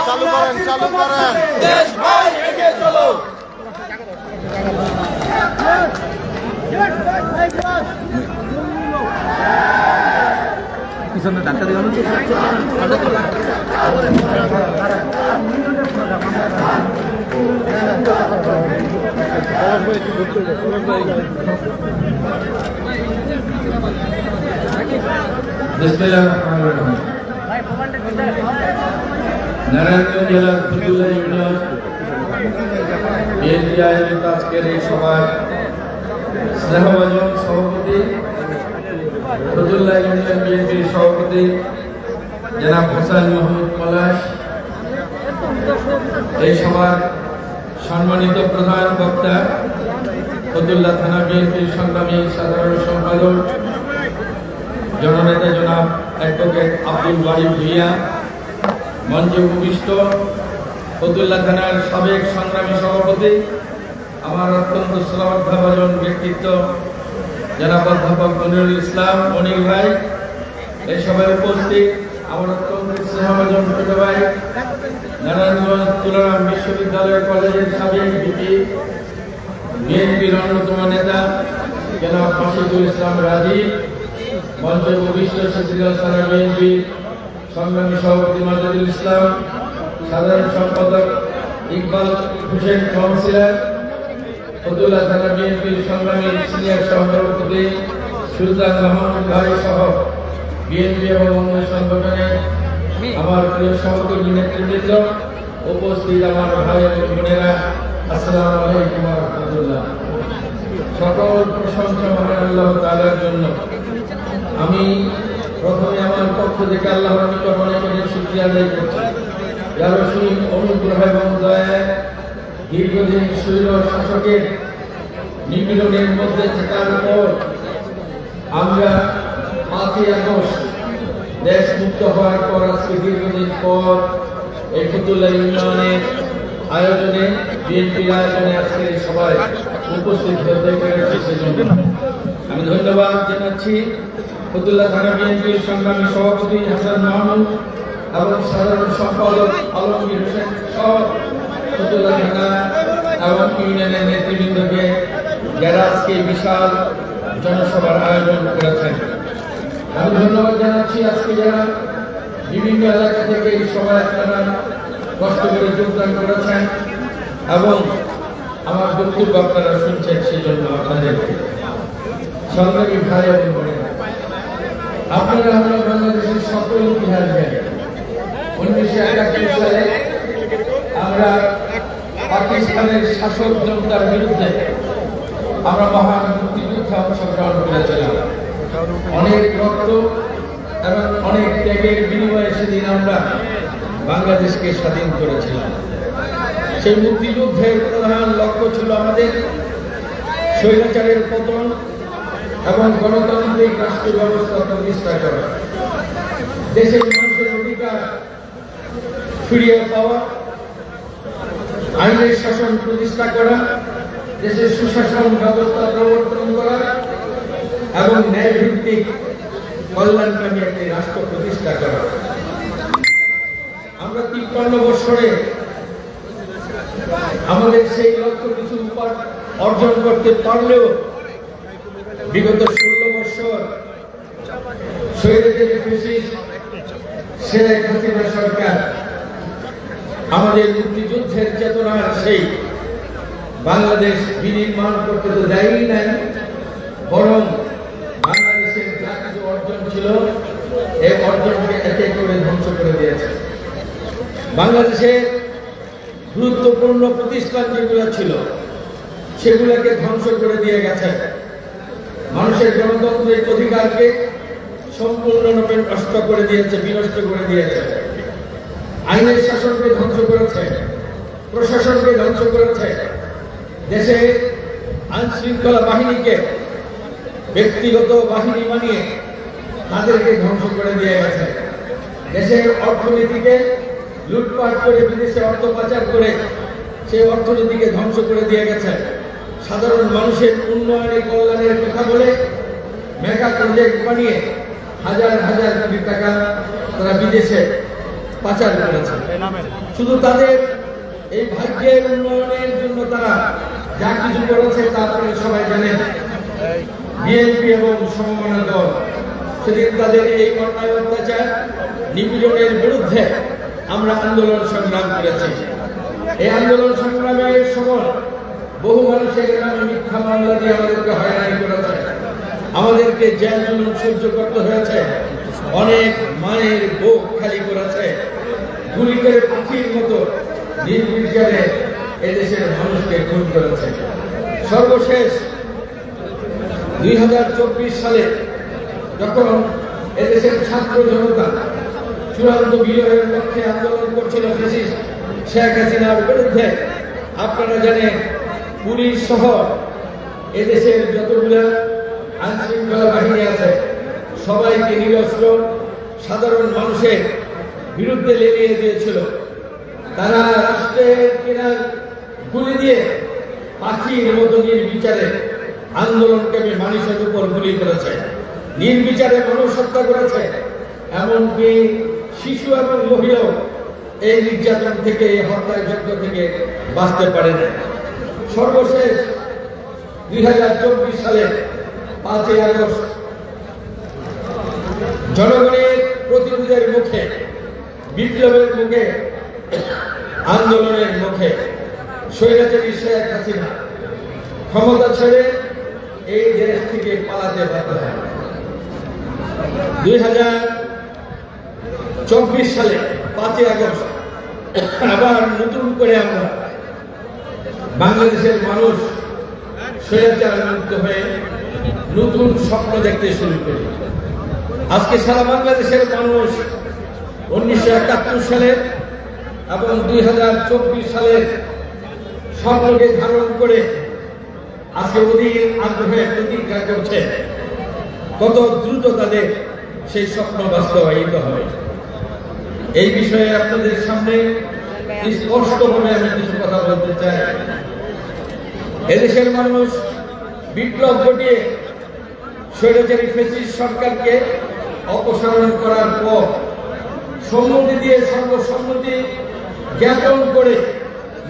চালু করেন দেশ ভাই এগিয়ে চলো। পিছনে ধাক্কা দিয়ে নারায়ণগঞ্জ জেলার ফতুল্লা ইউনিয়ন বিএনপি আয়োজিত আজকের এই সভায় স্নেহভাজন সভাপতি, ফতুল্লা ইউনিয়ন বিএনপির সভাপতি জনাব হাসান মাহমুদ পলাশ, এই সভার সম্মানিত প্রধান বক্তা ফতুল্লা থানা বিএনপির সংগ্রামী সাধারণ সম্পাদক জননেতা জনাব অ্যাডভোকেট আব্দুল বারী ভূঁইয়া, মঞ্চে উপবিষ্ট ফতুল্লা থানার সাবেক সংগ্রামী সভাপতি, আমার অত্যন্ত শ্রদ্ধাভাজন ব্যক্তিত্ব জনাব অধ্যাপক মনিরুল ইসলাম মনির ভাই, এই সভায় উপস্থিত আমার অত্যন্ত স্নেহভাজন ছোট ভাই নারায়ণগঞ্জ তুলারাম বিশ্ববিদ্যালয় কলেজের সাবেক ভিপি, বিএনপির অন্যতম নেতা জনাব মাসুদুল ইসলাম রাজীব, মঞ্চে উপবিষ্ট সিদ্দিকুল থানা বিএনপি সংগ্রামী সভাপতি মাজেদুল ইসলাম, সাধারণ সম্পাদক ইকবাল হোসেন কাউন্সিলর, ফতুল্লা থানা বিএনপির সংগ্রামী সিনিয়র সভাপতি সুলতান মাহমুদ ভাই সহ বিএনপি এবং অন্য সংগঠনের আমার প্রিয় সহকর্মী নেতৃবৃন্দ, উপস্থিত আমার ভাই এবং বোনেরা, আসসালামু আলাইকুম ওয়া রাহমাতুল্লাহ। সকল প্রশংসা মহান আল্লাহ তাআলার জন্য। আমি প্রথমে আমার পক্ষ থেকে আল্লাহর নিকট অনেক অনেক শুকরিয়া আদায় করছি, যার অসীম অনুগ্রহ এবং দয়ায় দীর্ঘদিন শৈল শাসকের নিপীড়নের মধ্যে থাকার পর আমরা 5ই আগস্ট দেশ মুক্ত হওয়ার পর আজকে দীর্ঘদিন পর এই ফতুল্লা ইউনিয়নের আয়োজনে, বিএনপির আয়োজনে আজকে সবাই উপস্থিত হতে পেরেছি। সেজন্য আমি ধন্যবাদ জানাচ্ছি ফতুল্লা থানা বিএনপির সংগ্রামী সভাপতি হাসান মাহমুদ এবং সাধারণ সম্পাদক আলমগীর হোসেন সহ ফতুল্লা থানা এবং ইউনিয়নের নেতৃবৃন্দকে, যারা আজকে বিশাল জনসভার আয়োজন করেছেন। আমি ধন্যবাদ জানাচ্ছি আজকে যারা বিভিন্ন এলাকা থেকে এই সভায় আপনারা কষ্ট করে যোগদান করেছেন এবং আমার বক্তব্য আপনারা শুনছেন, সেই জন্য আপনাদেরকে সংগ্রামী ভাই এবং বোনেরা, আপনারা আমরা বাংলাদেশের সকল ইতিহাস জানি। 1971 সালে আমরা পাকিস্তানের শাসক জনতার বিরুদ্ধে আমরা মহান মুক্তিযুদ্ধে অংশগ্রহণ করেছিলাম। অনেক রক্ত এবং অনেক ত্যাগের বিনিময়ে সেদিন আমরা বাংলাদেশকে স্বাধীন করেছিলাম। সেই মুক্তিযুদ্ধের প্রধান লক্ষ্য ছিল আমাদের স্বৈরাচারের পতন এবং গণতান্ত্রিক রাষ্ট্র ব্যবস্থা প্রতিষ্ঠা করা, দেশের মানুষের অধিকার ফিরিয়ে পাওয়া, আইনের শাসন প্রতিষ্ঠা করা, দেশের সুশাসন ব্যবস্থা প্রবর্তন করা এবং ন্যায় ভিত্তিক কল্যাণকামী একটি রাষ্ট্র প্রতিষ্ঠা করা। আমরা 53 বছরে আমাদের সেই লক্ষ্য কিছু অর্জন করতে পারলেও বিগত 16 বছর স্বৈরাচারী ফ্যাসিস্ট শেখ হাসিনা সরকার আমাদের মুক্তিযুদ্ধের চেতনার সেই বাংলাদেশ বিনির্মাণ করতে তো দেয়ই নাই, বরং বাংলাদেশের যা কিছু অর্জন ছিল এই অর্জনকে একে করে ধ্বংস করে দিয়েছে। বাংলাদেশের গুরুত্বপূর্ণ প্রতিষ্ঠান যেগুলো ছিল সেগুলোকে ধ্বংস করে দিয়ে গেছে। মানুষের গণতান্ত্রিক অধিকারকে সম্পূর্ণরূপে নষ্ট করে দিয়েছে, বিনষ্ট করে দিয়েছে। আইনের শাসনকে ধ্বংস করেছে, প্রশাসনকে ধ্বংস করেছে, দেশে আইন শৃঙ্খলা বাহিনীকে ব্যক্তিগত বাহিনী বানিয়ে তাদেরকে ধ্বংস করে দিয়ে গেছে। দেশের অর্থনীতিকে লুটপাট করে বিদেশে অর্থ পাচার করে সেই অর্থনীতিকে ধ্বংস করে দিয়ে গেছে। সাধারণ মানুষের উন্নয়নের কল্যাণের কথা বলে মেগা প্রজেক্ট বানিয়ে হাজার হাজার কোটি টাকা তারা বিদেশে পাচার করেছে। শুধু তাদের এই ভাগ্যের উন্নয়নের জন্য তারা যা কিছু করেছে তারপরে সবাই জানেন বিএনপি এবং সমমনা দল সেদিন তাদের এই অন্যায় অত্যাচার নিপীড়নের বিরুদ্ধে আমরা আন্দোলন সংগ্রাম করেছি। এই আন্দোলন সংগ্রামের সময় বহু মানুষের নামে মিথ্যা মামলা দিয়ে আমাদেরকে হয়রানি করেছে, আমাদেরকে জেল জুলুম সহ্য করতে হয়েছে, অনেক মায়ের বুক খালি করেছে, গুলি করে পাখির মতো নির্বিচারে এদেশের মানুষকে খুন করেছে। সর্বশেষ 2024 সালে যখন এদেশের ছাত্র জনতা চূড়ান্ত বিজয়ের লক্ষ্যে আন্দোলন করছিল ফ্যাসিস্ট শেখ হাসিনার বিরুদ্ধে, আপনারা জানেন পুলিশ সহ এদেশের যতগুলো আইনশৃঙ্খলা বাহিনী আছে সবাইকে নিরস্ত্র সাধারণ মানুষের বিরুদ্ধে লেলিয়ে দিয়েছিল। তারা রাষ্ট্রের কিনার গুলি দিয়ে পাখির মতো নির্বিচারে আন্দোলনকামী মানুষের উপর গুলি করেছে, নির্বিচারে মানুষ হত্যা করেছে, এমনকি শিশু এবং মহিলাও এই নির্যাতন থেকে এই হত্যার যজ্ঞ থেকে বাঁচতে পারে না। সর্বশেষ 2024 সালের 5ই আগস্ট জনগণের প্রতিরোধের মুখে, বিপ্লবের মুখে, আন্দোলনের মুখে স্বৈরাচারী শেখ হাসিনা ক্ষমতা ছেড়ে এই দেশ থেকে পালাতে বাধ্য হয়। 2024 সালে 5ই আগস্ট আবার নতুন করে আমরা বাংলাদেশের মানুষ স্বৈরাচার মুক্ত হয়ে নতুন স্বপ্ন দেখতে শুরু করি। আজকে সারা বাংলাদেশের মানুষ 1971 সালের এবং 2024 সালের স্বপ্নকে ধারণ করে আজকে অধিক আগ্রহে প্রতীক্ষা করছে কত দ্রুত তাদের সেই স্বপ্ন বাস্তবায়িত হবে। এই বিষয়ে আপনাদের সামনে স্পষ্টভাবে আমি কিছু কথা বলতে চাই। এদেশের মানুষ বিপ্লব ঘটিয়ে স্বৈরাচারী ফ্যাসিস্ট সরকারকে অপসারণ করার পর সম্মতি দিয়ে সর্বসম্মতি জ্ঞাপন করে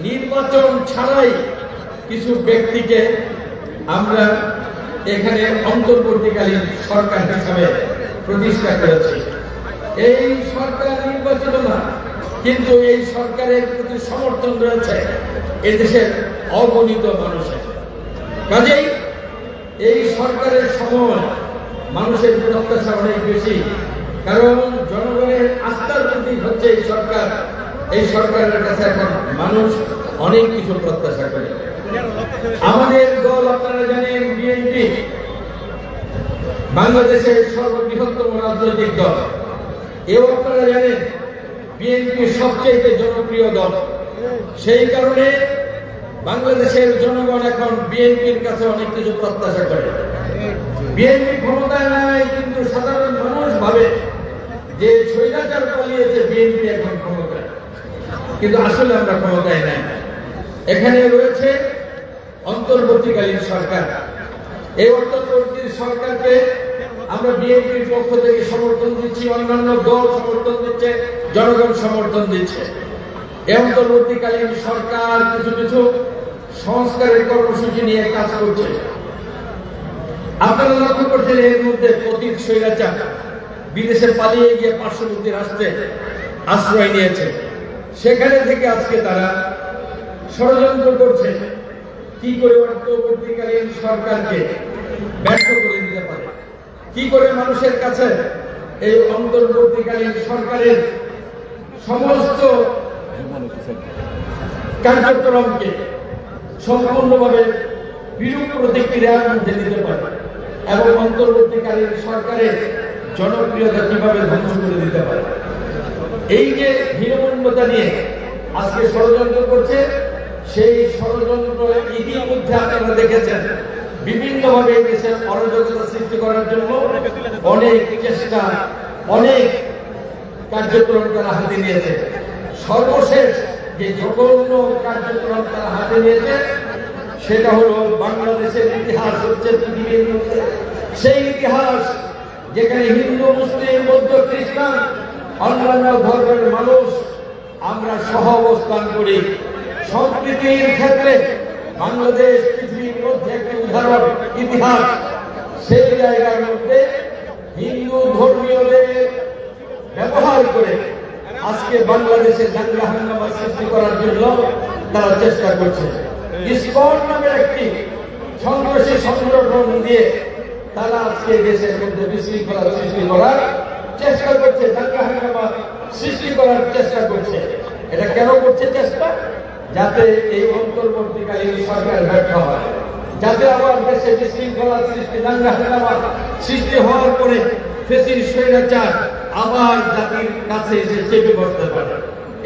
নির্বাচন ছাড়াই কিছু ব্যক্তিকে আমরা এখানে অন্তর্বর্তীকালীন সরকার হিসাবে প্রতিষ্ঠা করেছি। এই সরকার নির্বাচিত না, কিন্তু এই সরকারের প্রতি সমর্থন রয়েছে এদেশের অগণিত মানুষের। কাজেই এই সরকারের সময় মানুষের প্রত্যাশা অনেক বেশি, কারণ জনগণের আস্থার প্রতীক হচ্ছে এই সরকার। এই সরকারের কাছে এখন মানুষ অনেক কিছু প্রত্যাশা করে। আমাদের দল আপনারা জানেন বিএনপি বাংলাদেশের সর্ববৃহত্তম রাজনৈতিক দল। এও আপনারা জানেন বিএনপি সবচেয়ে জনপ্রিয় দল। সেই কারণে বাংলাদেশের জনগণ এখন বিএনপির কাছে অনেক কিছু প্রত্যাশা করে। বিএনপি ক্ষমতায় নাই, কিন্তু সাধারণ মানুষ ভাবে যে স্বৈরাচার পালিয়েছে বিএনপি এখন ক্ষমতায়, কিন্তু আসলে আমরা ক্ষমতায় নাই। এখানে রয়েছে অন্তর্বর্তীকালীন সরকার। এই অন্তর্বর্তী সরকারকে আমরা বিএনপির পক্ষ থেকে সমর্থন দিচ্ছি, অন্যান্য দল সমর্থন দিচ্ছে, জনগণ সমর্থন দিচ্ছে। এই অন্তর্বর্তীকালীন সরকার কিছু কিছু সংস্কারের কর্মসূচি নিয়ে কাজ করছে। আপনারা লক্ষ্য করছেন এর মধ্যে পতিত স্বৈরাচার বিদেশে পালিয়ে গিয়ে পার্শ্ববর্তী রাষ্ট্রে আশ্রয় নিয়েছে। সেখানে থেকে আজকে তারা ষড়যন্ত্র করছে কি করে অন্তর্বর্তীকালীন সরকারকে ব্যর্থ করে দিতে পারে, কি করে মানুষের কাছে এই অন্তর্বর্তীকালীন সরকারের সমস্ত কার্যক্রমকে সম্পূর্ণভাবে বিরূপ প্রতিক্রিয়ার মধ্যে নিতে পারে এবং অন্তর্বর্তীকালীন সরকারের জনপ্রিয়তা কিভাবে ধ্বংস করে দিতে পারে। এই যে হীনমন্যতা নিয়ে আজকে ষড়যন্ত্র করছে, সেই ষড়যন্ত্র ইতিমধ্যে আপনারা দেখেছেন বিভিন্নভাবে দেশের অরাজকতা সৃষ্টি করার জন্য অনেক চেষ্টা, অনেক কার্যক্রম তারা হাতে নিয়েছে। সর্বশেষ যে জঘন্য কার্যক্রম তারা হাতে নিয়েছে সেটা হলো বাংলাদেশের ইতিহাস হচ্ছে পৃথিবীর মধ্যে সেই ইতিহাস যেখানে হিন্দু, মুসলিম, বৌদ্ধ, খ্রিস্টান অন্যান্য ধর্মের মানুষ আমরা সহ অবস্থান করি। সম্প্রীতির ক্ষেত্রে বাংলাদেশ পৃথিবীর মধ্যে একটি উদাহরণ ইতিহাস। সেই জায়গার মধ্যে হিন্দু ধর্মীয়দের ব্যবহার করে আজকে বাংলাদেশে দাঙ্গা হাঙ্গামা সৃষ্টি করার জন্য তারা চেষ্টা করছে। ইসকন নামের একটি সন্ত্রাসী সংগঠন দিয়ে তারা আজকে দেশের মধ্যে বিশৃঙ্খলা সৃষ্টি করার চেষ্টা করছে, দাঙ্গা হাঙ্গামা সৃষ্টি করার চেষ্টা করছে। এটা কেন করছে চেষ্টা? যাতে এই অন্তর্বর্তীকালীন সরকার ব্যর্থ হয়, যাতে আবার দেশে বিশৃঙ্খলা সৃষ্টি, দাঙ্গা হাঙ্গামা সৃষ্টি হওয়ার পরে ফেসির স্বৈরাচার আবার জাতির কাছে এসে চেপে বসতে পারে,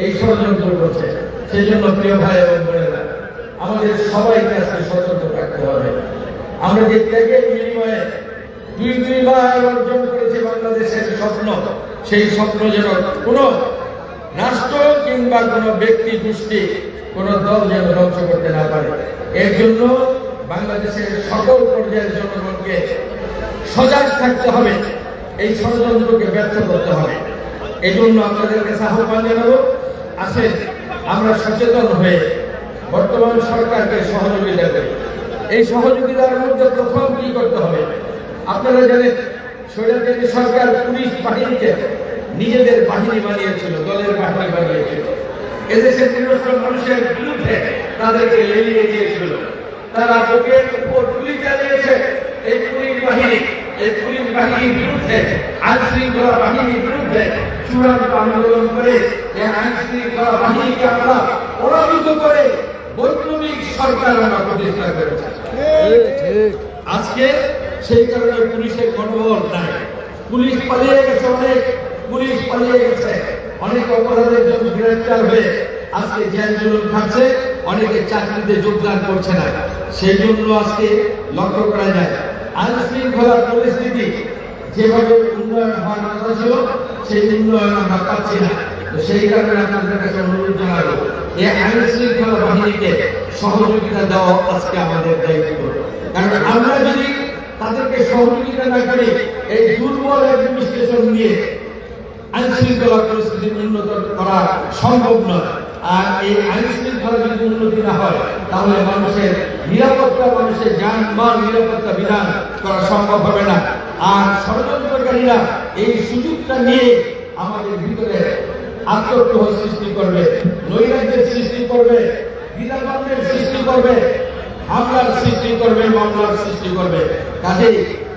এই ষড়যন্ত্র করছে। সেই জন্য প্রিয় ভাই এবং বোনেরা, আমাদের সবাইকে আজকে সচেতন থাকতে হবে। আমরা যে ত্যাগের বিনিময়ে দুইবার অর্জন করেছি বাংলাদেশের স্বপ্ন, সেই স্বপ্ন যেন কোনো রাষ্ট্র কিংবা কোনো ব্যক্তি গোষ্ঠী, কোনো দল যেন ধ্বংস করতে না পারে। এর জন্য বাংলাদেশের সকল পর্যায়ের জনগণকে সজাগ থাকতে হবে, এই ষড়যন্ত্রকে ব্যর্থ করতে হবে। এই জন্য আপনাদের কাছে আহ্বান জানাবো, আসেন আমরা সচেতন হয়ে বর্তমান সরকারকে সহযোগিতা করি। এই সহযোগিতার মধ্যে প্রথম কি করতে হবে? আপনারা জানেন স্বৈরাচারী সরকার পুলিশ বাহিনীকে নিজেদের বাহিনী বানিয়েছিল, দলের বাহিনী বানিয়েছিল। এদেশের নিরস্ত্র মানুষের বিরুদ্ধে তাদেরকে লেলিয়ে দিয়েছিল। তারা বুকের উপর গুলি চালিয়েছে। এই পুলিশ বাহিনীর বিরুদ্ধে, আইন শৃঙ্খলা বাহিনীর বিরুদ্ধে চূড়ান্ত আন্দোলন করে এই আইন শৃঙ্খলা বাহিনীকে আমরা পরাজিত করে বৈপ্লবিক সরকার আমরা প্রতিষ্ঠা করেছি। আজকে সেই কারণে পুলিশের মনোবল নাই। পুলিশ পালিয়ে গেছে, অনেক অপরাধের জন্য গ্রেফতার হয়ে আজকে জেল জুলুম খাচ্ছে, অনেকে চাকরিতে যোগদান করছে না। সেই জন্য আজকে লক্ষ্য করা যায় আইন শৃঙ্খলা পরিস্থিতি যেভাবে উন্নয়ন হওয়ার কথা ছিল, সেই উন্নয়ন আমরা পাচ্ছি না। তো সেই কারণে আপনাদের কাছে অনুরোধ জানাবো, এই আইন শৃঙ্খলা বাহিনীকে সহযোগিতা দেওয়া আজকে আমাদের দায়িত্ব। কারণ আমরা যদি তাদেরকে সহযোগিতা না করি, এই দুর্বল অ্যাডমিনিস্ট্রেশন নিয়ে আইন শৃঙ্খলা পরিস্থিতি উন্নত করা সম্ভব নয়। আর এই আইন শৃঙ্খলা যদি উন্নতি না হয়, তাহলে মানুষের নিরাপত্তা, মানুষের যানবাহন নিরাপত্তা বিধান করা সম্ভব হবে না। আর ষড়যন্ত্রকারীরা এই সুযোগটা নিয়ে আমাদের ভিতরে আত্মগ্রহ সৃষ্টি করবে, নৈরাজ্যের সৃষ্টি করবে, দ্বিধাদ্বন্দ্বের সৃষ্টি করবে, হামলার সৃষ্টি করবে, মামলার সৃষ্টি করবে। কাজেই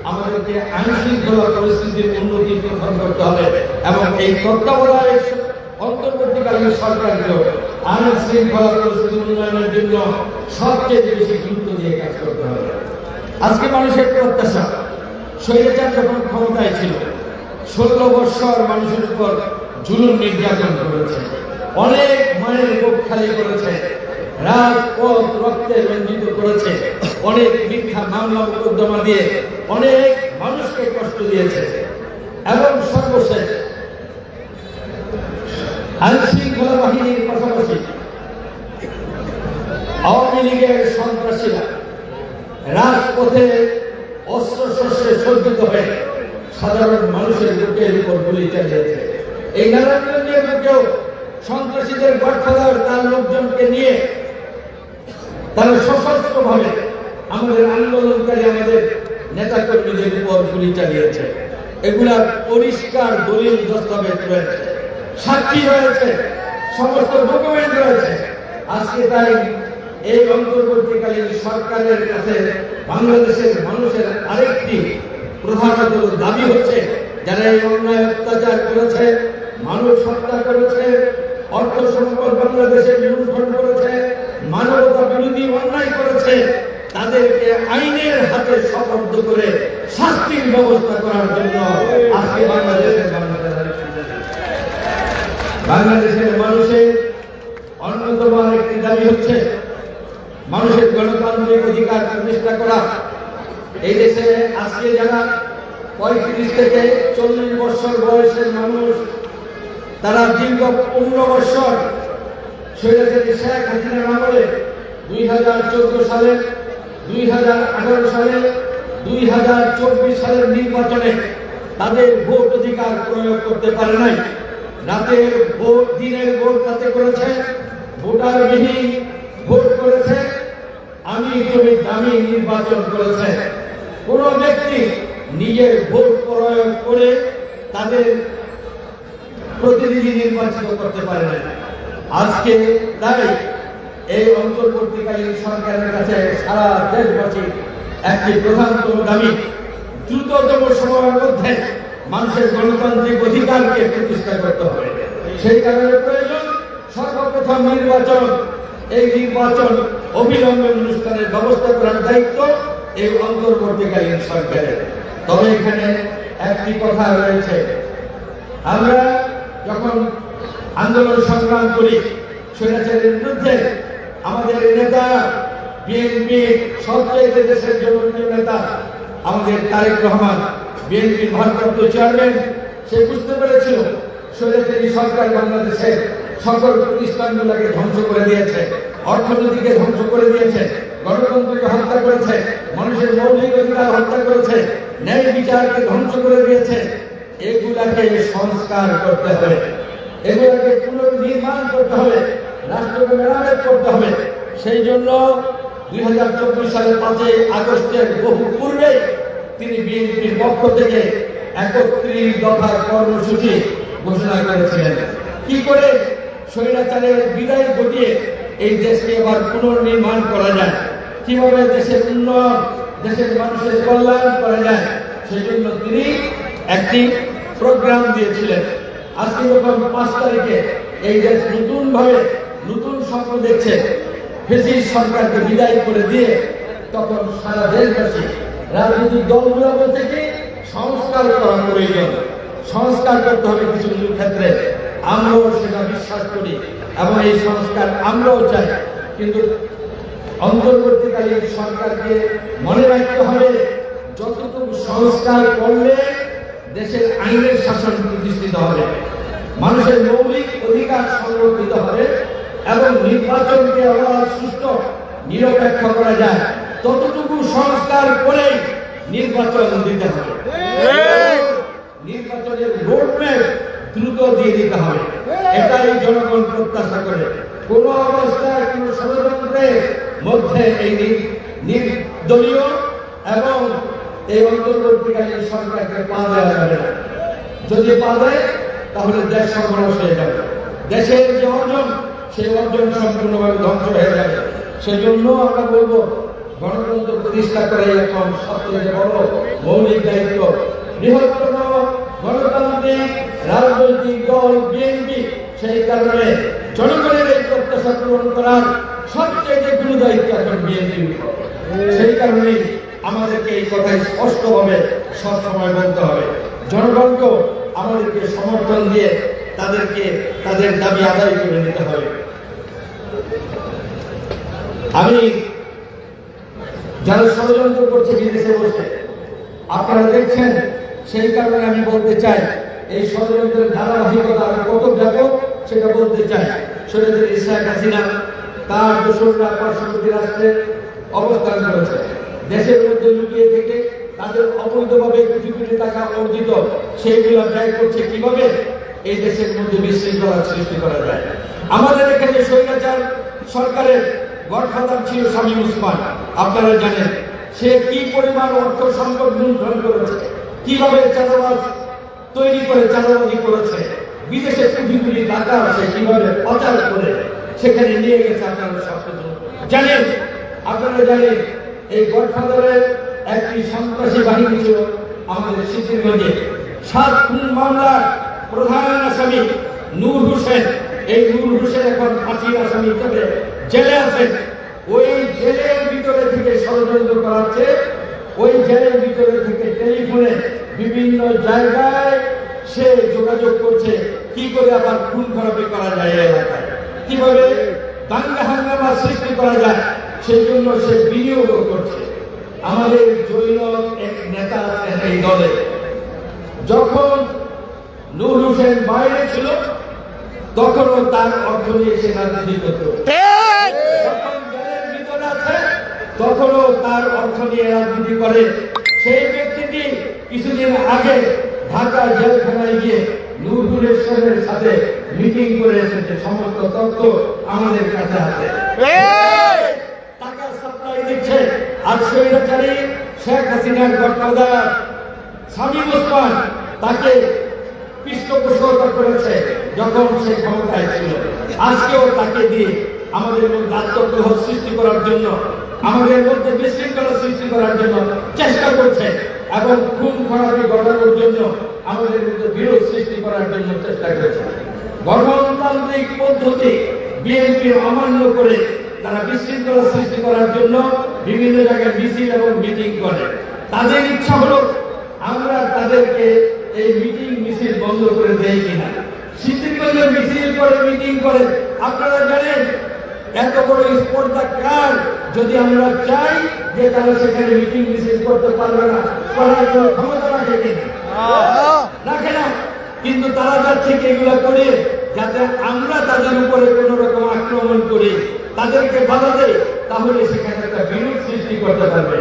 আমাদেরকে আইন শৃঙ্খলা পরিস্থিতির উন্নতি প্রদান করতে হবে এবং এই তত্ত্বাবধায়ক অন্তর্বর্তীকালীন সরকারকেও আইন শৃঙ্খলা পরিস্থিতি উন্নয়নের জন্য সবচেয়ে বেশি গুরুত্ব দিয়ে কাজ করতে হবে। আজকে মানুষের প্রত্যাশা, স্বৈরাচার যখন ক্ষমতায় ছিল 16 বৎসর মানুষের উপর জুলুম নির্যাতন করেছে, অনেক মায়ের বুক খালি করেছে, রাজপথ রক্তে রঞ্জিত করেছে, অনেক মিথ্যা মামলা মোকদ্দমা দিয়ে অনেক মানুষকে কষ্ট দিয়েছে। এবং সর্বশেষ আইন শৃঙ্খলা বাহিনীর পাশাপাশি আওয়ামী লীগের সন্ত্রাসীরা রাজপথে অস্ত্র শস্ত্রে সজ্জিত হয়ে সাধারণ মানুষের বুকের উপর গুলি চালিয়েছে। এই নারায়ণগঞ্জের বুকেও সন্ত্রাসীদের গডফাদার তার লোকজনকে নিয়ে তারা সশস্ত্রভাবে আমাদের আন্দোলনকারী, আমাদের নেতা কর্মীদের উপর গুলি চালিয়েছে। এগুলা পরিষ্কার দলিল দস্তাবেজ রয়েছে, সাক্ষী রয়েছে, সমস্ত ডকুমেন্ট রয়েছে। আজকে তাই এই অন্তর্বর্তীকালীন সরকারের কাছে বাংলাদেশের মানুষের আরেকটি প্রধানত দাবি হচ্ছে, যারা এই অন্যায় অত্যাচার করেছে, মানুষ হত্যা করেছে, অর্থ সম্পদ বাংলাদেশে লুণ্ঠন করেছে, মানবতা বিরোধী অন্যায় করেছে, তাদেরকে আইনের হাতে সোপর্দ করে শাস্তির ব্যবস্থা করার জন্য আজকে বাংলাদেশের মানুষের অন্যতম আরেকটি দাবি হচ্ছে মানুষের গণতান্ত্রিক অধিকার প্রতিষ্ঠা করা। এই দেশে আজকে যারা 35 থেকে 40 বছর বয়সের মানুষ, তারা দীর্ঘ 15 বছর স্বৈরাচারী শেখ হাসিনার আমলে 2014 সালে, 2018 সালে, 2024 সালের নির্বাচনে তাদের ভোট অধিকার প্রয়োগ করতে পারে নাই। রাতের ভোট, দিনের ভোট রাতে করেছে, ভোটারবিহীন ভোট করেছে, আমি তুমি দামি নির্বাচন করেছে। কোন ব্যক্তি নিজের ভোট প্রয়োগ করে তাদের প্রতিনিধি নির্বাচিত করতে পারে না। আজকে তাই এই অন্তর্বর্তীকালীন সরকারের কাছে সারা দেশবাসী একটি প্রধানতম দাবি, দ্রুততম সময়ের মধ্যে মানুষের গণতান্ত্রিক অধিকারকে প্রতিষ্ঠা করতে হবে। সেই কারণে প্রয়োজন সর্বপ্রথম নির্বাচন। এই নির্বাচন অবিলম্বে অনুষ্ঠানের ব্যবস্থা করার দায়িত্ব এই অন্তর্বর্তীকালীন সরকারের। তবে এখানে একটি কথা রয়েছে, আমরা যখন আন্দোলন সংগ্রাম করি স্বৈরাচারের বিরুদ্ধে, আমাদের নেতা বিএনপি সবচেয়ে দেশের জনপ্রিয় নেতা আমাদের তারেক রহমান, বিএনপির ভারপ্রাপ্ত চেয়ারম্যান, সে বুঝতে পেরেছিল স্বৈরাচারী সরকার বাংলাদেশের সকল প্রতিষ্ঠানগুলোকে ধ্বংস করে দিয়েছে, অর্থনীতিকে ধ্বংস করে দিয়েছে, গণতন্ত্রকে হত্যা করেছে, মানুষের মৌলিক অধিকার হত্যা করেছে, ন্যায় বিচারকে ধ্বংস করে দিয়েছে। এগুলাকে সংস্কার করতে হবে, এগুলাকে পুনর্নির্মাণ করতে হবে, রাষ্ট্রকে মেরামত করতে হবে। সেই জন্য 2024 সালের 5 আগস্টের বহু পূর্বে তিনি বিএনপির পক্ষ থেকে 31 দফার কর্মসূচি ঘোষণা করেছিলেন। কি করে স্বৈরাচারের বিদায় ঘটিয়ে এই দেশকে আবার পুনর্নির্মাণ করা যায়, কিভাবে দেশের উন্নয়ন, দেশের মানুষের কল্যাণ করা যায়, সেই জন্য তিনি একটি প্রোগ্রাম দিয়েছিলেন। আজকে যখন 5 তারিখে এই দেশ নতুনভাবে নতুন স্বপ্ন দেখছে, ফ্যাসিস্ট সরকারকে বিদায় করে দিয়ে, তখন সারা দেশবাসী রাজনৈতিক দলগুলো বলছে কি সংস্কার করা প্রয়োজন, সংস্কার করতে হবে কিছু কিছু ক্ষেত্রে। আমরাও সেটা বিশ্বাস করি এবং এই সংস্কার আমরাও চাই। কিন্তু অন্তর্বর্তীকালীন সরকারকে মনে রাখতে হবে, যতটুকু সংস্কার করলে দেশের আইনের শাসন প্রতিষ্ঠিত হবে, মানুষের মৌলিক অধিকার সংরক্ষিত হবে এবং নির্বাচনকে আবার সুষ্ঠু নিরপেক্ষ করা যায়, ততটুকু সংস্কার করে নির্বাচন দিতে হবে। নির্বাচনের রোডম্যাপ দ্রুত দিয়ে দিতে হবে, এটাই জনগণ প্রত্যাশা করে। কোন অবস্থায় কোন ষড়যন্ত্রের মধ্যে এই নির্দলীয় এবং এই অন্তর্বর্তীকালীন সরকারকে পা দেওয়া যাবে না। যদি পা দেয় তাহলে দেশ সর্বনাশ হয়ে যাবে, দেশের যে অর্জন সেই অর্জন সম্পূর্ণভাবে ধ্বংস হয়ে যাবে। সেই জন্য আমরা বলবো, গণতন্ত্র প্রতিষ্ঠা করে এখন সবচেয়ে বড় মৌলিক দায়িত্ব। বৃহত্তম গণতান্ত্রিক রাজনৈতিক দল বিএনপি, সেই কারণে জনগণের এই প্রত্যাশা পূরণ করার সবচেয়ে গুরু দায়িত্ব এখন বিএনপির। সেই কারণে আমাদেরকে এই কথাই স্পষ্টভাবে সবসময় বলতে হবে, জনগণকেও আমাদেরকে সমর্থন দিয়ে তাদেরকে তাদের দাবি আদায় করে নিতে হবে। আমি যারা ষড়যন্ত্র করছে বিদেশে বসে আপনারা দেখছেন, সেই কারণে আমি বলতে চাই এই ষড়যন্ত্রের ধারাবাহিকতা কত ব্যাপক সেটা বলতে চাই। শরীয়তের শেখ হাসিনা তার দোসররা পার্শ্ববর্তী রাষ্ট্রে অবস্থান করেছে, দেশের মধ্যে লুকিয়ে থেকে তাদের অবৈধভাবে কোটি কোটি টাকা অর্জিত সেইগুলো ব্যয় করছে কিভাবে এই দেশের মধ্যে বিশৃঙ্খলা সৃষ্টি করা যায়। আমাদের এখানে স্বৈরাচার সরকারের গডফাদার ছিল শামীম ওসমান, আপনারা জানেন সে কি পরিমাণ অর্থ সম্পদ লুণ্ঠন করেছে, কিভাবে চাঁদাবাজ তৈরি করে চাঁদাবাজি করেছে, বিদেশে কোটি কোটি টাকা আছে কিভাবে পাচার করে সেখানে নিয়ে গেছে, আপনারা সব জানেন। আপনারা জানেন এই গডফাদারের একটি সন্ত্রাসী বাহিনী ছিল আমাদের সিদ্ধিরগঞ্জে। 7 খুন মামলার প্রধান আসামি নূর হোসেন, এই নূর হোসেন এখন ফাঁসির আসামি হিসেবে জেলে আছেন। ওই জেলের ভিতরে থেকে ষড়যন্ত্র করাচ্ছে, ওই জেলের ভিতরে থেকে টেলিফোনে বিভিন্ন জায়গায় সে যোগাযোগ করছে কি করে আবার খুন খারাপি করা যায় এলাকায়, কিভাবে দাঙ্গা হাঙ্গামা সৃষ্টি করা যায়, সেই জন্য সে বিনিয়োগ করছে। আমাদের জৈন এক নেতা আছেন এই দলে, যখন নূর হোসেন বাইরে ছিল তখনও তার অর্থ নিয়ে সে রাজনীতি করত, যখন জেলের ভিতরে আছে তখনও তার অর্থ নিয়ে রাজনীতি করে। সেই ব্যক্তিটি কিছুদিন আগে ঢাকা জেলখানায় গিয়ে নুরুল ইসলামের সাথে মিটিং করে এসেছে, সমস্ত তথ্য আমাদের কাছে আছে। টাকা সাপ্লাই দিচ্ছে। আর স্বৈরাচারী শেখ হাসিনার গডফাদার শামীম ওসমান তাকে পৃষ্ঠপোষকতা করেছে যখন সে ক্ষমতায় ছিল। আজকেও তাকে দিয়ে আমাদের মধ্যে আত্মগ্রহ সৃষ্টি করার জন্য, আমাদের মধ্যে বিশৃঙ্খলা সৃষ্টি করার জন্য চেষ্টা করছে এবং খুন খারাপি ঘটানোর জন্য আমাদের মধ্যে বিরোধ সৃষ্টি করার জন্য চেষ্টা করছে। গঠনতান্ত্রিক পদ্ধতি বিএনপি অমান্য করে তারা বিশৃঙ্খলা সৃষ্টি করার জন্য বিভিন্ন জায়গায় মিছিল এবং মিটিং করে। তাদের ইচ্ছা হলো আমরা তাদেরকে এই মিটিং মিছিল বন্ধ করে দেই কিনা। সিদ্দিকগঞ্জে মিছিল করে, মিটিং করে, আপনারা জানেন এত বড় স্পর্ধা কার? যদি আমরা চাই যে তারা সেখানে মিটিং মিছিল করতে পারবে না, করার কোনো ক্ষমতা রাখে কিনা? রাখে না। কিন্তু তারা যাচ্ছে এগুলো করে যাতে আমরা তাদের উপরে কোন রকম আক্রমণ করি, তাদেরকে বাধা দেয়, তাহলে সেখানে একটা বিরোধ সৃষ্টি করতে পারবে।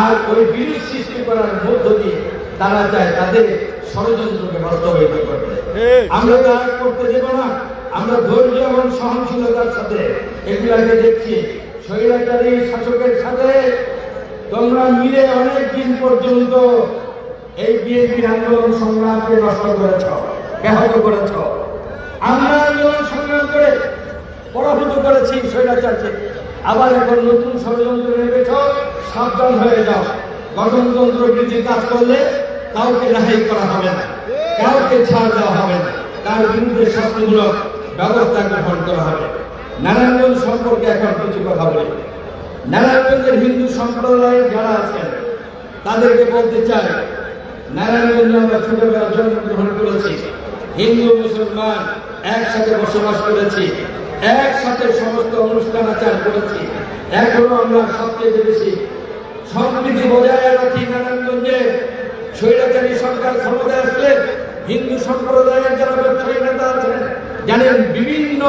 আর ওই বিরোধ সৃষ্টি করার মধ্য দিয়ে তারা চায় তাদের ষড়যন্ত্রকে বাস্তবায়িত করতে। আমরা তা করতে দেব না। আমরা ধৈর্য এবং সহনশীলতার সাথে এগুলাকে দেখছি। স্বৈরাচারী শাসকের সাথে তোমরা মিলে অনেক দিন পর্যন্ত এই বিএনপির আন্দোলন সংগ্রামকে নষ্ট করেছ, ব্যাহত করেছ। আমরা আন্দোলন সংগ্রাম করে পরাভূত করেছি স্বৈরাচারকে। আবার এখন নতুন ষড়যন্ত্র নেমেছ, সাবধান হয়ে যাও। গঠনতন্ত্র বিরোধী কাজ করলে কাউকে রেহাই করা হবে না, কাউকে ছাড় দেওয়া হবে না, তার বিরুদ্ধে শাস্তিমূলক ব্যবস্থা গ্রহণ করা হবে। নারায়ণগঞ্জ সম্পর্কে এখন কিছু কথা বলি। নারায়ণগঞ্জের হিন্দু সম্প্রদায়ের যারা আছেন তাদেরকে বলতে চাই, নারায়ণগঞ্জে আমরা ছোটবেলা জন্মগ্রহণ করেছি, হিন্দু মুসলমান একসাথে বসবাস করেছি, একসাথে সমস্ত অনুষ্ঠান আচার করেছি। এখনো আমরা সবচেয়ে বেশি সম্প্রীতি বজায় রাখি নারায়ণগঞ্জে। স্বৈরাচারী সরকার ক্ষমতায় আসলে হিন্দু সম্প্রদায়ের যারা ব্যবসায়ী নেতা আছেন জানেন, বিভিন্ন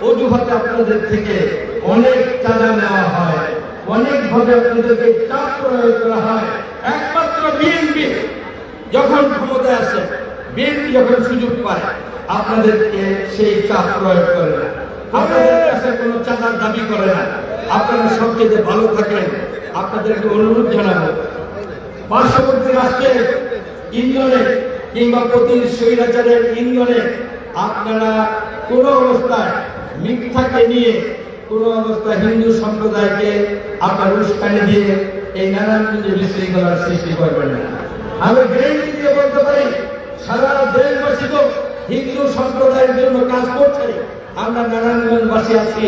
অজুহাতে আপনাদের থেকে অনেক চাঁদা নেওয়া হয়, অনেকভাবে আপনাদেরকে চাপ প্রয়োগ করা হয়। একমাত্র বিএনপি যখন ক্ষমতায় আসে, বিএনপি যখন সুযোগ পায়, আপনাদেরকে সেই চাপ প্রয়োগ করে না, আপনাদের কাছে কোনো চাঁদার দাবি করে না। আপনারা সবচেয়ে ভালো থাকেন। আপনাদেরকে অনুরোধ জানাবো, পার্শ্ববর্তী রাষ্ট্রের ইন্ধনে কিংবা প্রতি স্বৈরাচারের ইন্ধনে আপনারা কোন অবস্থায় মিথ্যাকে নিয়ে, কোন অবস্থায় হিন্দু সম্প্রদায়কে আপনার উস্কানি দিয়ে এই নারায়ণগঞ্জে বিশৃঙ্খলার সৃষ্টি করবেন না। আমি গ্যারান্টি দিয়ে বলতে পারি, সারা দেশবাসী তো হিন্দু সম্প্রদায়ের জন্য কাজ করছে। আমরা নারায়ণগঞ্জবাসী আছি,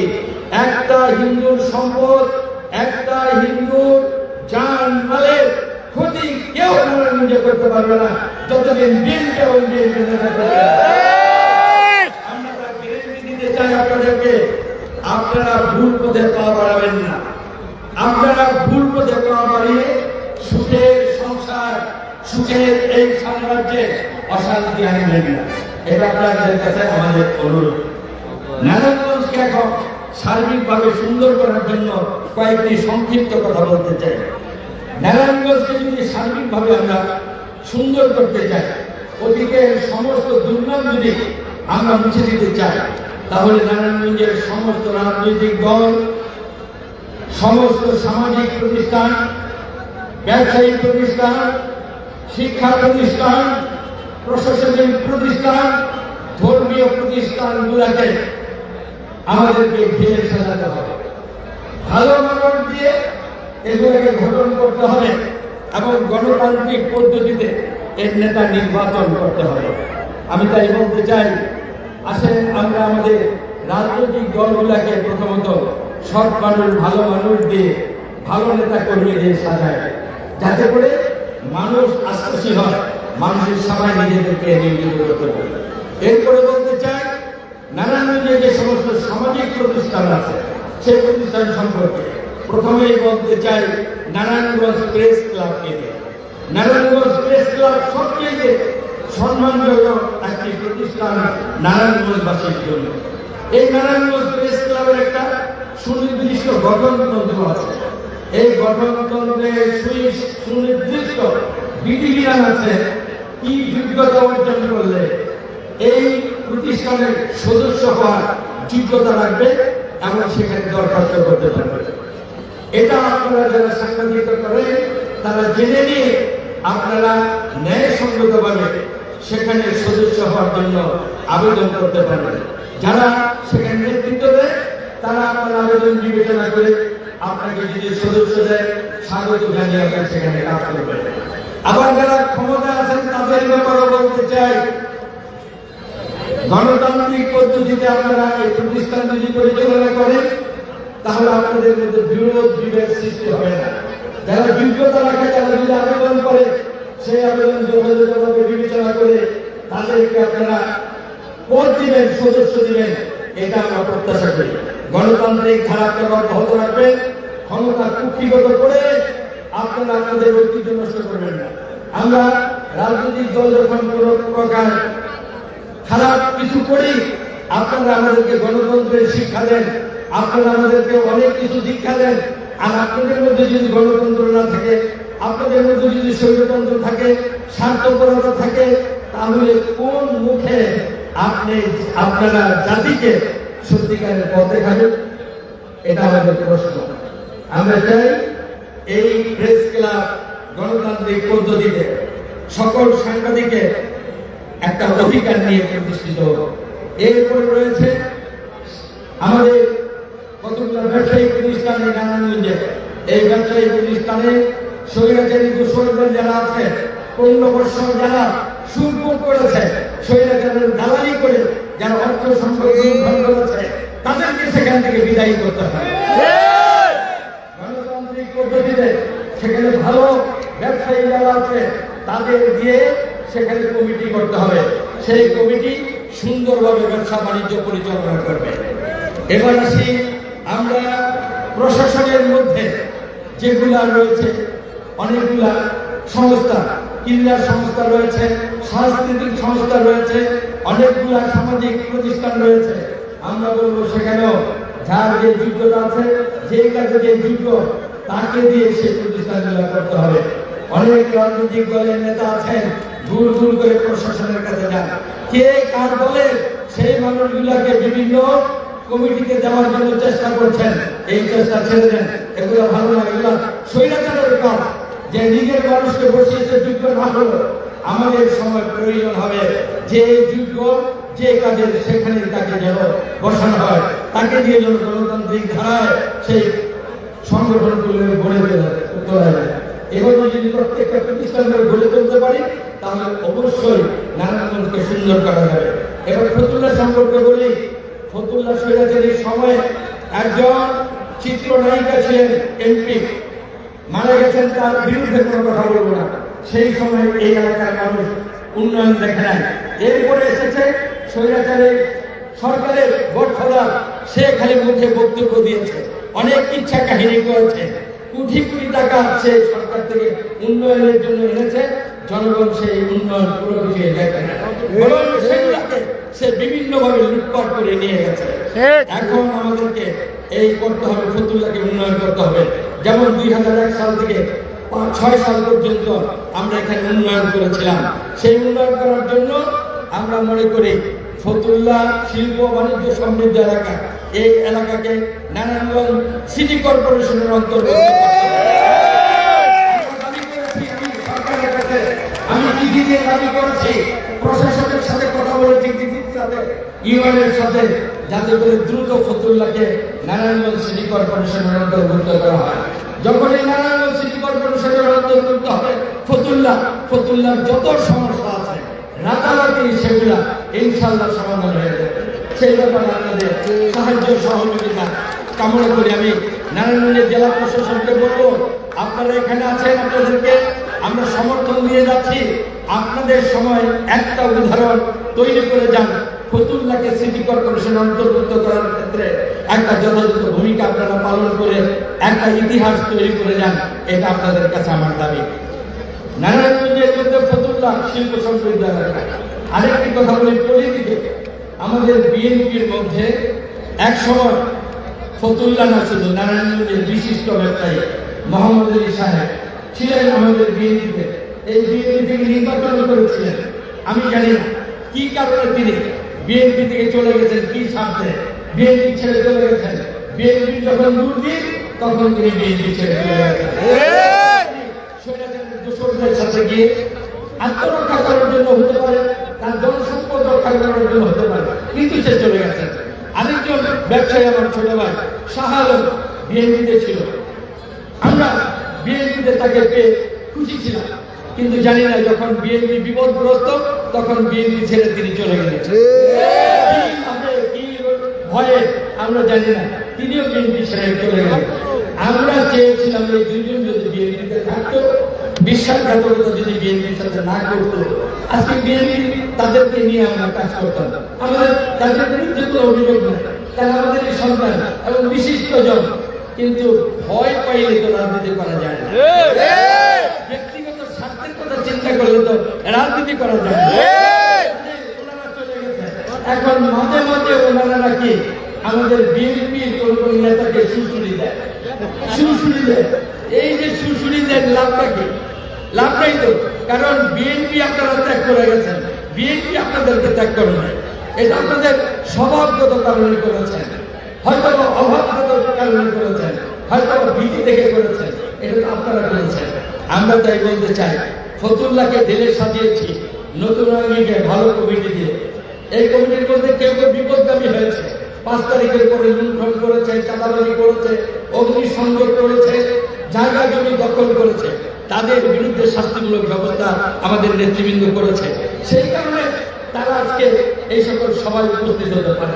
একটা হিন্দুর সম্পদ, একটা হিন্দুর জান মালের ক্ষতি কেউ নারায়ণগঞ্জে করতে পারবে না যতদিন বিএনপি এবং বিএনপি নেতা থাকবে। আমরা তার গ্যারান্টি দিতে চাই আপনাদেরকে, আপনারা ভুল পথে পা বাড়াবেন না। আপনারা ভুল পথে পা বাড়িয়ে সুখের সংসার, সুখের এই সাম্রাজ্যে অশান্তি আনবেন না। এটা আপনাদের কাছে আমাদের অনুরোধ। নারায়ণগঞ্জকে এখন সার্বিকভাবে সুন্দর করার জন্য কয়েকটি সংক্ষিপ্ত কথা বলতে চাই। নারায়ণগঞ্জকে যদি সার্বিকভাবে আমরা সুন্দর করতে চাই, অতীতের সমস্ত দুর্নাম যদি আমরা মুছে দিতে চাই, তাহলে নারায়ণগঞ্জের সমস্ত রাজনৈতিক দল, সমস্ত সামাজিক প্রতিষ্ঠান, ব্যবসায়ী প্রতিষ্ঠান, শিক্ষা প্রতিষ্ঠান, প্রশাসনিক প্রতিষ্ঠান, ধর্মীয় প্রতিষ্ঠানগুলোকে আমাদেরকে ঘিরে সাজাতে হবে। ভালো মানুষ দিয়ে এগুলোকে গঠন করতে হবে এবং গণতান্ত্রিক পদ্ধতিতে এর নেতা নির্বাচন করতে হবে। আমি তাই বলতে চাই, আসেন আমরা আমাদের রাজনৈতিক দলগুলোকে প্রথমত সৎ মানুষ, ভালো মানুষ দিয়ে, ভালো নেতা কর্মী দিয়ে সাজায়, যাতে করে মানুষ আশ্বাসী হয়, মানুষের সবাই নিজেদেরকে নিয়োজিত করতে পারে। এরপরে বলতে চাই, নারায়ণগঞ্জে যে সমস্ত সামাজিক প্রতিষ্ঠান আছে সেই প্রতিষ্ঠান সম্পর্কে প্রথমেই বলতে চাই নারায়ণগঞ্জ প্রেস ক্লাবকে নিয়ে। নারায়ণগঞ্জ প্রেস ক্লাব সবচেয়ে সম্মানজনক একটি প্রতিষ্ঠান নারায়ণগঞ্জবাসীর জন্য। এই নারায়ণগঞ্জ প্রেস ক্লাবের একটা সুনির্দিষ্ট গঠনতন্ত্র আছে। এই গঠনতন্ত্রে সুনির্দিষ্ট বিধিবিধান আছে, কি যোগ্যতা অর্জন করলে এই প্রতিষ্ঠানের সদস্য হওয়ার যোগ্যতা রাখবে এবং সেখানে দরখাস্ত করতে পারবে। এটা আপনারা যারা সাংবাদিকতা করেন তারা জেনে নিয়ে আপনারা ন্যায়সঙ্গতভাবে সেখানে সদস্য হওয়ার জন্য আবেদন করতে পারবেন। যারা সেখানে নেতৃত্ব দেয় তারা আপনার আবেদন বিবেচনা করে আপনাকে যদি সদস্য দেয় স্বাগত জানিয়ে আপনার সেখানে কাজ করবেন। আবার যারা ক্ষমতা আছেন তাদের ব্যাপারে বলতে চাই, গণতান্ত্রিক পদ্ধতিতে আপনারা এই প্রতিষ্ঠান যদি পরিচালনা করেন তাহলে আপনাদের মধ্যে বিরোধ বিভেদ সৃষ্টি হবে না। যারা যোগ্যতা রাখে তারা যদি আবেদন করে সেই আবেদন যথাযথভাবে বিবেচনা করে তাদেরকে আপনারা পদ দিবেন, সদস্য দিবেন, এটা আমরা প্রত্যাশা করি। গণতান্ত্রিক ধারাকে অব্যাহত রাখবেন, ক্ষমতা কুক্ষিগত করে আপনারা আপনাদের ঐতিহ্য নষ্ট করবেন না। আমরা রাজনৈতিক দল যখন কোনো প্রকার খারাপ কিছু করি আপনারা আমাদেরকে গণতন্ত্রের শিক্ষা দেন, আপনারা আমাদেরকে অনেক কিছু দীক্ষা দেন। আর আপনাদের মধ্যে যদি গণতন্ত্র না থাকে, আপনাদের মধ্যে যদি স্বৈরতন্ত্র থাকে, স্বার্থপরতা থাকে, তাহলে কোন মুখে আপনারা জাতিকে সত্যিকারের পথ দেখাবেন? এটা আমাদের প্রশ্ন। আমরা চাই এই প্রেস ক্লাব গণতান্ত্রিক পদ্ধতিতে সকল সাংবাদিকের একটা অধিকার নিয়ে প্রতিষ্ঠিত হোক। এরপরে রয়েছে আমাদের কতগুলো ব্যবসায়িক প্রতিষ্ঠানে নারায়ণগঞ্জে, এই ব্যবসায়িক প্রতিষ্ঠানে স্বৈরাচারী দোসরদের যারা আছে, 15 বছর যারা শুল্ক করেছে, স্বৈরাচারের দালালি করে যারা অর্থ সম্পদ লুণ্ঠন করেছে, তাদেরকে সেখান থেকে বিদায়ী করতে হয়। গণতান্ত্রিক পদ্ধতিতে সেখানে ভালো ব্যবসায়ী যারা আছে তাদের দিয়ে সেখানে কমিটি করতে হবে, সেই কমিটি সুন্দরভাবে ব্যবসা বাণিজ্য পরিচালনা করবে। এবার আসি আমরা প্রশাসনের মধ্যে যেগুলা রয়েছে, অনেকগুলা সংস্থা, ক্রীড়া সংস্থা রয়েছে, সাংস্কৃতিক সংস্থা রয়েছে, অনেকগুলা সামাজিক প্রতিষ্ঠান রয়েছে। আমরা বলবো সেখানেও যার যে যোগ্যতা আছে, যে কাজে যে যোগ্য তাকে দিয়ে সেই প্রতিষ্ঠানগুলো করতে হবে। অনেক রাজনৈতিক দলের নেতা আছেন, দূর দূর করে প্রশাসনের কাছে যান, কে কার দলে সেই মানুষগুলাকে বিভিন্ন কমিটিতে দেওয়ার জন্য চেষ্টা করছেন। এই চেষ্টা ছেড়ে দেন, এগুলো ভালো না, এগুলো স্বৈরাচারের কাজ। যে নিজের মানুষকে বসিয়েছে যোগ্য না হলো, আমাদের সময় প্রয়োজন হবে যে যোগ্য যে কাজের সেখানে তাকে যেন বসানো হয়, তাকে দিয়ে যেন গণতান্ত্রিক ধারায় সেই সংগঠনগুলো গড়ে তোলা যায়। এবার যদি প্রত্যেকটা প্রতিষ্ঠানকে গড়ে তুলতে পারি তাহলে অবশ্যই নারায়ণগঞ্জকে সুন্দর করা যাবে। এবার ফতুল্লাহ সম্পর্কে বলি, ফতুল্লাহ স্বৈরাচারীর সময় একজন চিত্রনায়িকা ছিলেন, এমপি মারা গেছেন, তার বিরুদ্ধে কোনো কথা বলবো না। সেই সময় এই এলাকার মানুষ উন্নয়ন দেখে নেয়। এরপরে এসেছে স্বৈরাচারী সরকারের বটফলার, সে খালি মুখে বক্তব্য দিয়েছে, অনেক ইচ্ছা কাহিনী করেছে, কোটি কোটি টাকা সে সরকার থেকে উন্নয়নের জন্য এনেছে, জনগণ সেই উন্নয়ন পুরো কিছু দেখে না, সেগুলোকে সে বিভিন্নভাবে লুটপাট করে নিয়ে গেছে। এখন আমাদেরকে এই করতে হবে, ফতুল্লাহকে উন্নয়ন করতে হবে। যেমন 2001 সাল থেকে 6 সাল পর্যন্ত আমরা এখানে উন্নয়ন করেছিলাম। সেই উন্নয়ন করার জন্য আমরা মনে করি ফতুল্লাহ শিল্প বাণিজ্য সমৃদ্ধ এলাকা, এই এলাকাকে নারায়ণগঞ্জ সিটি কর্পোরেশনের অন্তর্গত। আমি চিঠি দিয়ে দাবি করেছি, প্রশাসনের সাথে কথা বলেছি, ইউএনের সাথে, যাতে করে দ্রুত ফতুল্লাহকে নারায়ণগঞ্জ সিটি কর্পোরেশনের অন্তর্ভুক্ত করা হয়। যখন এই নারায়ণগঞ্জ সিটি কর্পোরেশনের অন্তর্ভুক্ত হবে ফতুল্লাহর যত সমস্যা আছে রাতারাতি সেগুলা ইনশাআল্লাহ সমাধান হয়ে যাবে। সেই ব্যাপারে আপনাদের সাহায্য সহযোগিতা কামনা করি। আমি নারায়ণগঞ্জের জেলা প্রশাসনকে বলবো, আপনারা এখানে আছেন, আপনাদেরকে আমরা সমর্থন দিয়ে যাচ্ছি। আপনাদের সময় একটা উদাহরণ তৈরি করে যান, ফতুল্লাহকে সিটি কর্পোরেশন অন্তর্ভুক্ত করার ক্ষেত্রে একটা যথাযথ ভূমিকা আপনারা পালন করে একটা ইতিহাস তৈরি করে যান, এটা আপনাদের কাছে আমার দাবি। নারায়ণগঞ্জের মধ্যে ফতুল্লাহ শিল্প সমৃদ্ধ এলাকা। আরেকটি কথা বলি, পলিটিকে আমাদের বিএনপির মধ্যে এক সময় ফতুল্লাহ না, শুধু নারায়ণগঞ্জের বিশিষ্ট ব্যবসায়ী মোহাম্মদ আলী সাহেব ছিলেন আমাদের বিএনপিতে। এই বিএনপি থেকে নির্বাচন করেছিলেন, আমি জানি না কি কারণে তিনি বিএনপি থেকে চলে গেছেন, কি স্বার্থে বিএনপি ছেড়ে চলে গেছেন। বিএনপি যখন দুর্নীতি তখন তিনি বিএনপি ছেড়ে চলে গেছেন। দোসরদের সাথে গিয়ে আত্মরক্ষা করার জন্য হতে পারে, তার জনসম্পদ রক্ষা করার জন্য হতে পারে, কিন্তু সে চলে গেছেন। আরেকজন ব্যবসায়ী আমার ছোট ভাই শাহ আলম বিএনপিতে ছিল। আমরা বিএনপিতে তাকে পেয়ে খুশি ছিলাম, কিন্তু জানি না যখন বিএনপি বিপদগ্রস্ত তখন বিএনপি ছেড়ে তিনি চলে গেলেন। কি ভয়ে আমরা জানি না, তিনিও বিএনপি ছেড়ে চলে গেলেন। আমরা চেয়েছিলাম এই দুইজন যদি বিএনপিতে থাকতো, বিশ্বাসঘাতকতা যদি বিএনপির সাথে না করতো, আজকে বিএনপি তাদেরকে নিয়ে আমরা কাজ করতাম। আমাদের তাদের বিরুদ্ধে কোনো অভিযোগ নেই, তারা আমাদের সন্তান এবং বিশিষ্ট জন, কিন্তু ভয় পাইলে তো রাজনীতি করা যায় না। ব্যক্তিগত স্বার্থের কথা চিন্তা করলে তো রাজনীতি করা যায় না। ওনারা চলে গেছে, এখন মাঝে মাঝে ওনারা নাকি আমাদের বিএনপির কোন কোন নেতাকে সুশুলি দেয়, সুশুলি দেয়। এই যে সুশুলি দেয় লাভটা কি? লাভ নাই তো, কারণ বিএনপি আপনারা ত্যাগ করে গেছেন, বিএনপি আপনাদেরকে ত্যাগ করে নাই। এটা আপনাদের স্বভাবগত কারণে করেছেন, হয়তো অভাবগত কারণে করেছেন, হয়তো ভীতি থেকে করেছেন, এটা তো আপনারা করেছেন। আমরা তাই বলতে চাই, ফতুল্লাহকে ঢেলে সাজিয়েছি নতুন আঙ্গিকে ভালো কমিটি দিয়ে। এই কমিটির মধ্যে কেউ কেউ বিপদগামী হয়েছে, 5 তারিখের পরে লুণ্ঠন করেছে, চাঁদাবাজি করেছে, অগ্নিসংযোগ করেছে, জায়গা জমি দখল করেছে, তাদের বিরুদ্ধে শাস্তিমূলক ব্যবস্থা আমাদের নেতৃবৃন্দ করেছে। সেই কারণে তারা আজকে এই সকল সভায় উপস্থিত হতে পারে।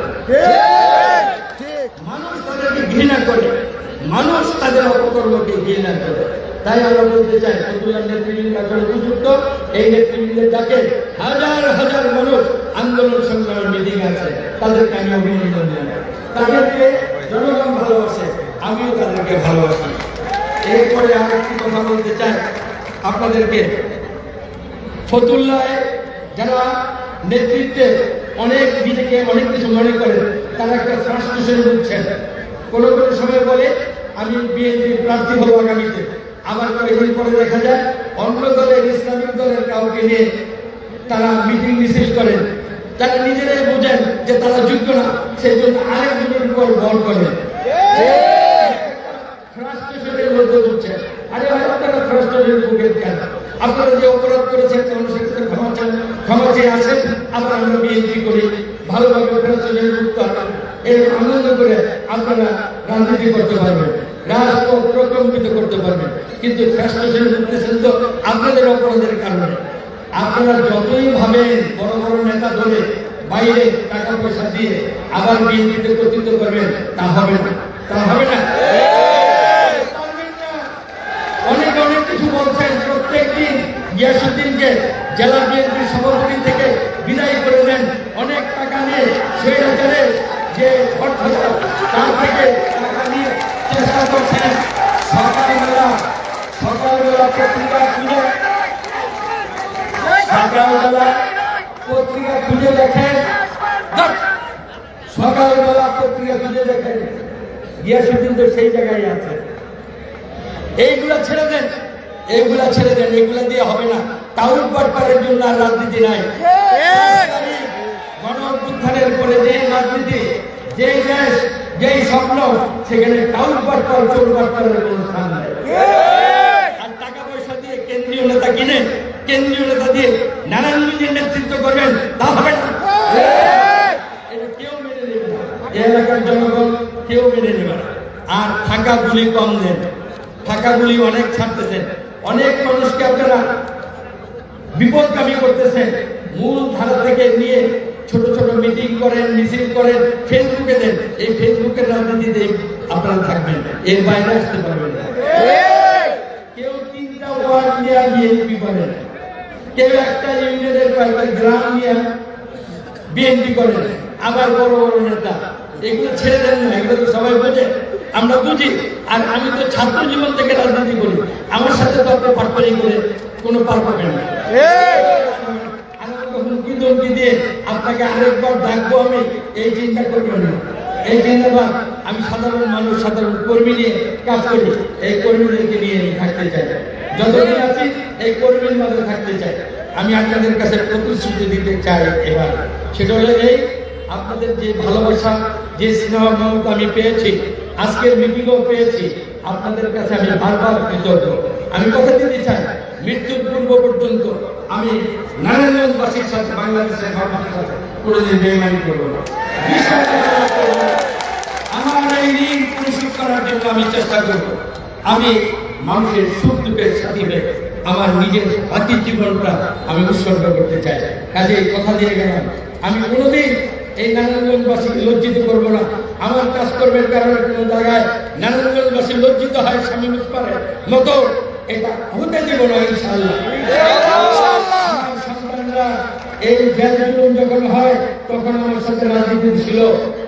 মানুষ তাদেরকে ঘৃণা করে, মানুষ তাদের অপকর্মকে ঘৃণা করে। তাই আমরা বলতে চাই, ফতুল্লার নেতৃবৃন্দ এখন উপযুক্ত। এই নেতৃবৃন্দের ডাকে হাজার হাজার মানুষ আন্দোলন সংগ্রামের মিটিং আছে, তাদেরকে আমি অভিনন্দন জানাই। তাদেরকে জনগণ ভালোবাসে, আমিও তাদেরকে ভালোবাসি। এরপরে আর একটি কথা বলতে চাই আপনাদেরকে, ফতুল্লায় যারা নেতৃত্বে অনেক নিজেকে অনেক কিছু মনে করেন, তারা একটা ফ্রাস্ট্রেশন বুঝছেন। কোনো কোনো সময় বলে আমি বিএনপি প্রার্থী হবো আগামীতে, আবার কয়েকদিন পরে দেখা যায় অন্য দলের, ইসলামিক দলের কাউকে নিয়ে তারা মিটিং মিছিল করেন। তারা নিজেরাই বোঝেন যে তারা যোগ্য না, সেই জন্য আরেকজনের উপর বল করেন। ফ্রাস্ট্রেশনের মধ্যে বুঝছেন। আরে ভাই, আপনারা ফ্রাস্ট্রেশন ভুগেন কেন? আপনারা যে অপরাধ করেছেন মানুষের কাছে ক্ষমা চান, ক্ষমা চেয়ে আসেন, আবার আমরা বিএনপি করি, ভালোভাবে ফ্রাস্ট্রেশন মুক্ত হন, এর আনন্দ করে আপনারা রাজনীতি করতে পারবেন, রাজপথ প্রকম্পিত করতে পারবেন। কিন্তু ফ্রাস্ট্রেশন ভুগতেছেন তো আপনাদের অপরাধের কারণে। আপনারা যতই ভাবেন বড় বড় নেতা ধরে বাইরে টাকা পয়সা দিয়ে আবার বিএনপিতে কর্তৃত্ব করবেন, তা হবে না, তা হবে না। অনেক অনেক কিছু বলছেন, প্রত্যেকদিন গিয়াসউদ্দিনকে জেলা বিএনপির সভাপতি থেকে বিদায় করে দেন, অনেক টাকা নিয়ে সেই অঞ্চলের যে অর্থটা তার থেকে টাকা নিয়ে চেষ্টা করছেন। সকালবেলা পত্রিকা খুঁজে, সকালবেলা পত্রিকা খুঁজে দেখেন, সকালবেলা পত্রিকা খুঁজে দেখেন গিয়াসউদ্দিন তো সেই জায়গায় আছে। এইগুলা ছেড়ে দেন, এইগুলা ছেড়ে দেন, এগুলা দিয়ে হবে না। টাউন বাটপারের জন্য আর রাজনীতি নাই। গণ অভ্যুত্থানের পরে যে রাজনীতি, যেই দেশ, যেই স্বপ্ন, সেখানে টাউন বাটপার, চোর বাটপারের কোনো স্থান নাই। আর টাকা পয়সা দিয়ে কেন্দ্রীয় নেতা কিনে, কেন্দ্রীয় নেতা দিয়ে নারায়ণগঞ্জের নেতৃত্ব করবেন, তা হবে না। এটা কেউ মেনে নেবে না, এলাকার জনগণ কেউ মেনে নেবে না। আর ফাঁকা গুলি কম দেন, ফাঁকা গুলি অনেক ছাড়তেছেন, অনেক মানুষকে আপনারা বিপদগামী করতেছেন। মূল ধারা থেকে নিয়ে ছোট ছোট মিটিং করেন, মিছিল করেন, ফেসবুকে দেন। এই ফেসবুকের রাজনীতিতে আপনারা থাকবেন, এর বাইরে আসতে পারবেন না। কেউ 3টা ওয়ার্ড নিয়ে বিএনপি করেন, কেউ একটা ইউনিয়নের কয়েকটা গ্রাম নিয়ে বিএনপি করেন, আবার বড় বড় নেতা। এগুলো ছেড়ে দেন না, এগুলো তো সবাই বোঝে, আমরা বুঝি। আর আমি তো ছাত্র জীবন থেকে রাজনীতি করি, আমার সাথে তো আপনি পাটপাড়ি করে কোনো পার পাবেন না। হুমকি ধমকি দিয়ে আপনাকে আরেকবার ডাকবো আমি, এই চিন্তা করবেন না। এই চিন্তাভাব, আমি সাধারণ মানুষ, সাধারণ কর্মী নিয়ে কাজ করি, এই কর্মীদেরকে নিয়ে থাকতে চাই। যতদিন আছি এই কর্মীর মাঝে থাকতে চাই। আমি আপনাদের কাছে প্রতিশ্রুতি দিতে চাই এবার, সেটা হলো এই, আপনাদের যে ভালোবাসা, যে স্নেহ মমতা আমি পেয়েছি, আজকের মিটিংও পেয়েছি, আপনাদের কাছে আমি বারবার কৃতজ্ঞ। আমি কথা দিতে চাই, মৃত্যুর পূর্ব পর্যন্ত আমি নারায়ণগঞ্জবাসীর সাথে, বাংলাদেশের মানুষের সাথে কোনোদিন বেইমানি করব না। আমার এই ঋণ পরিশোধ করার জন্য আমি চেষ্টা করব। আমি মানুষের সুখ দুঃখের সাথী হয়ে আমার নিজের বাকি জীবনটা আমি উৎসর্গ করতে চাই। কাজে কথা দিয়ে গেলাম, আমি কোনোদিন এই নারায়ণগঞ্জবাসীকে লজ্জিত করব না। আমার কাজকর্মের কারণে কোনো জায়গায় নারায়ণগঞ্জবাসী লজ্জিত হয় শামীম ওসমানের মতো, এটা হতে দেব না ইনশাআল্লাহ। আমার সন্তানরা এই জেল জুলুম যখন হয় তখন আমার সাথে রাজনীতি ছিল,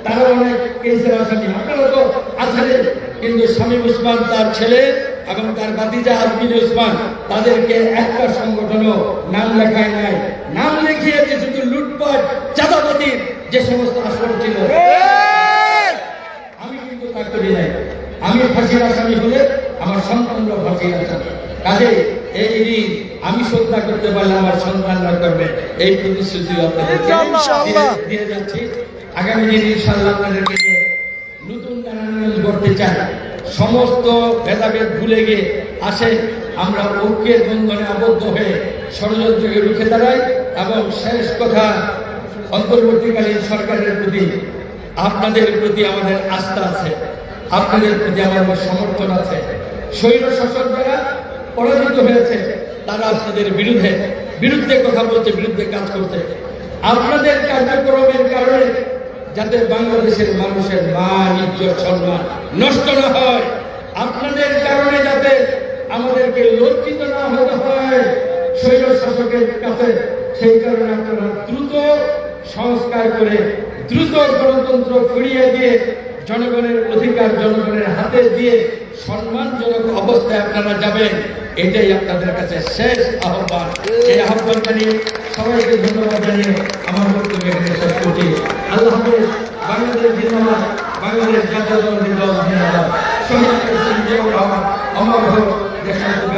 তারা অনেক কেসের আসামি, আপনারা তো আছেন, কিন্তু শামীম ওসমান তার ছেলে এবং তার ভাতিজা আজমির ওসমান তাদেরকে একটা সংগঠনও নাম লেখায় নাই, নাম লিখিয়েছে শুধু লুটপাট চাঁদাবাজির যে সমস্ত আসর ছিল। আমি কিন্তু তা করি নাই। আমি ফাঁসির আসামি হলে আমার সন্তানরা ফাঁসির আসামি। কাজে এই ঋণ আমি শ্রদ্ধা করতে পারলে আমার সন্তানরা করবে, এই প্রতিশ্রুতি আপনাদেরকে দিয়ে যাচ্ছি। আগামী দিন ইনশাআল্লাহ আপনাদেরকে নিয়ে নতুন নারায়ণগঞ্জ গড়তে চাই। সমস্ত ভেদাভেদ ভুলে গিয়ে আসে আমরা ঐক্যের বন্ধনে আবদ্ধ হয়ে ষড়যন্ত্রকে রুখে দাঁড়াই। এবং শেষ কথা, অন্তর্বর্তীকালীন সরকারের প্রতি, আপনাদের প্রতি আমাদের আস্থা আছে, আপনাদের প্রতি আমাদের সমর্থন আছে। স্বৈর শাসক যারা পরাজিত হয়েছে তারা আপনাদের বিরুদ্ধে কথা বলছে, বিরুদ্ধে কাজ করছে। আপনাদের কার্যক্রমের কারণে যাতে বাংলাদেশের মানুষের মান, ইজ্জত, সম্মান নষ্ট না হয়, আপনাদের কারণে যাতে আমাদেরকে লজ্জিত না হতে হয় স্বৈর শাসকের কাছে, সেই কারণে আপনারা দ্রুত সংস্কার করে দ্রুত গণতন্ত্র ফিরিয়ে দিয়ে জনগণের অধিকার জনগণের হাতে দিয়ে সম্মানজনক অবস্থায় আপনারা যাবেন, এটাই আপনাদের কাছে শেষ আহ্বান। এই আহ্বান জানিয়ে সবাইকে ধন্যবাদ জানিয়ে আমার বক্তব্য এখানে শেষ করছি। আল্লাহ হাফেজ। বাংলাদেশ জিন্দাবাদ, বাংলাদেশ জাতীয়তাবাদী দল জিন্দাবাদ। শহীদ প্রেসিডেন্ট জিয়াউর রহমান অমর হোক, দেশাত্মবোধ